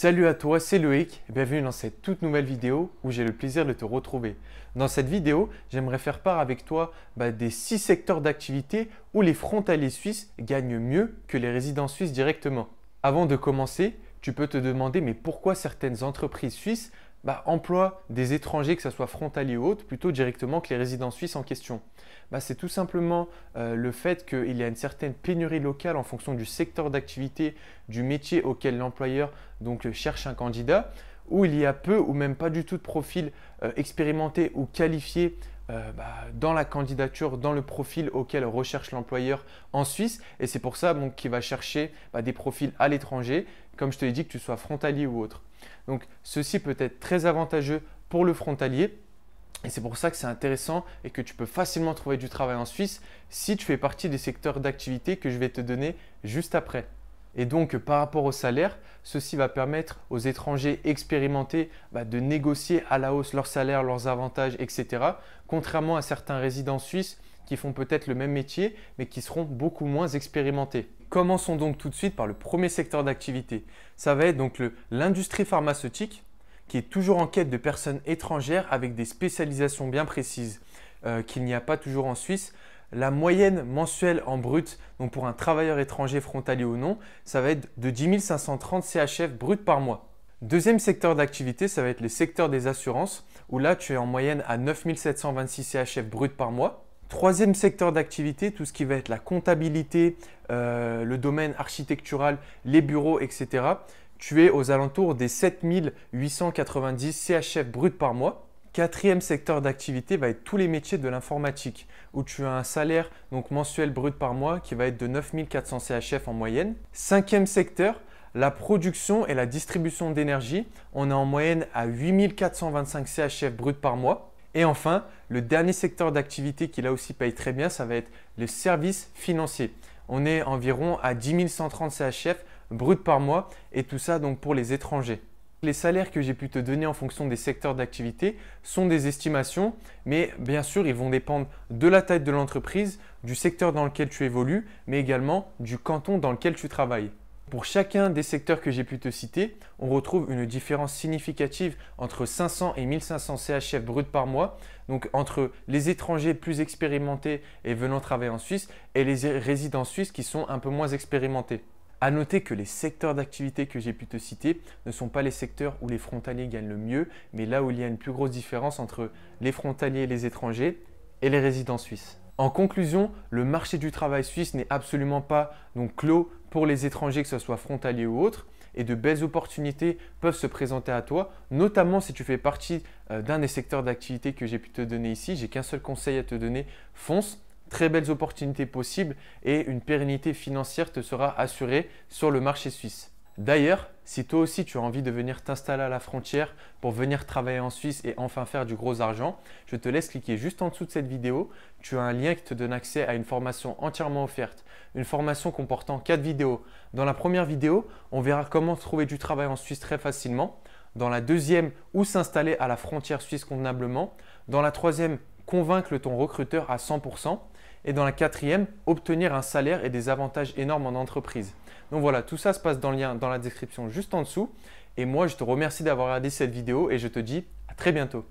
Salut à toi, c'est Loïc et bienvenue dans cette toute nouvelle vidéo où j'ai le plaisir de te retrouver. Dans cette vidéo, j'aimerais faire part avec toi des 6 secteurs d'activité où les frontaliers suisses gagnent mieux que les résidents suisses directement. Avant de commencer, tu peux te demander mais pourquoi certaines entreprises suisses emploient des étrangers, que ce soit frontaliers ou autres, plutôt directement que les résidents suisses en question. C'est tout simplement le fait qu'il y a une certaine pénurie locale en fonction du secteur d'activité, du métier auquel l'employeur cherche un candidat, où il y a peu ou même pas du tout de profils expérimentés ou qualifiés dans la candidature, dans le profil auquel recherche l'employeur en Suisse. Et c'est pour ça qu'il va chercher des profils à l'étranger, comme je te l'ai dit, que tu sois frontalier ou autre. Donc ceci peut être très avantageux pour le frontalier. Et c'est pour ça que c'est intéressant et que tu peux facilement trouver du travail en Suisse si tu fais partie des secteurs d'activité que je vais te donner juste après. Et donc, par rapport au salaire, ceci va permettre aux étrangers expérimentés de négocier à la hausse leur salaire, leurs avantages, etc. Contrairement à certains résidents suisses qui font peut-être le même métier, mais qui seront beaucoup moins expérimentés. Commençons donc tout de suite par le premier secteur d'activité. Ça va être donc l'industrie pharmaceutique, qui est toujours en quête de personnes étrangères avec des spécialisations bien précises qu'il n'y a pas toujours en Suisse. La moyenne mensuelle en brut, donc pour un travailleur étranger frontalier ou non, ça va être de 10 530 CHF brut par mois. Deuxième secteur d'activité, ça va être le secteur des assurances, où là tu es en moyenne à 9 726 CHF brut par mois. Troisième secteur d'activité, tout ce qui va être la comptabilité, le domaine architectural, les bureaux, etc. Tu es aux alentours des 7 890 CHF brut par mois. Quatrième secteur d'activité va être tous les métiers de l'informatique, où tu as un salaire mensuel brut par mois qui va être de 9 400 CHF en moyenne. Cinquième secteur, la production et la distribution d'énergie. On est en moyenne à 8 425 CHF brut par mois. Et enfin, le dernier secteur d'activité qui là aussi paye très bien, ça va être le service financier. On est environ à 10 130 CHF brut par mois et tout ça donc pour les étrangers. Les salaires que j'ai pu te donner en fonction des secteurs d'activité sont des estimations, mais bien sûr, ils vont dépendre de la taille de l'entreprise, du secteur dans lequel tu évolues, mais également du canton dans lequel tu travailles. Pour chacun des secteurs que j'ai pu te citer, on retrouve une différence significative entre 500 et 1500 CHF brut par mois, donc entre les étrangers plus expérimentés et venant travailler en Suisse et les résidents suisses qui sont un peu moins expérimentés. À noter que les secteurs d'activité que j'ai pu te citer ne sont pas les secteurs où les frontaliers gagnent le mieux, mais là où il y a une plus grosse différence entre les frontaliers et les étrangers et les résidents suisses. En conclusion, le marché du travail suisse n'est absolument pas clos pour les étrangers, que ce soit frontaliers ou autres, et de belles opportunités peuvent se présenter à toi, notamment si tu fais partie d'un des secteurs d'activité que j'ai pu te donner ici. J'ai qu'un seul conseil à te donner, fonce. Très belles opportunités possibles et une pérennité financière te sera assurée sur le marché suisse. D'ailleurs, si toi aussi tu as envie de venir t'installer à la frontière pour venir travailler en Suisse et enfin faire du gros argent, je te laisse cliquer juste en dessous de cette vidéo. Tu as un lien qui te donne accès à une formation entièrement offerte, une formation comportant 4 vidéos. Dans la première vidéo, on verra comment trouver du travail en Suisse très facilement. Dans la deuxième, où s'installer à la frontière suisse convenablement. Dans la troisième, convaincre ton recruteur à 100%. Et dans la quatrième, obtenir un salaire et des avantages énormes en entreprise. Donc voilà, tout ça se passe dans le lien dans la description juste en dessous. Et moi, je te remercie d'avoir regardé cette vidéo et je te dis à très bientôt.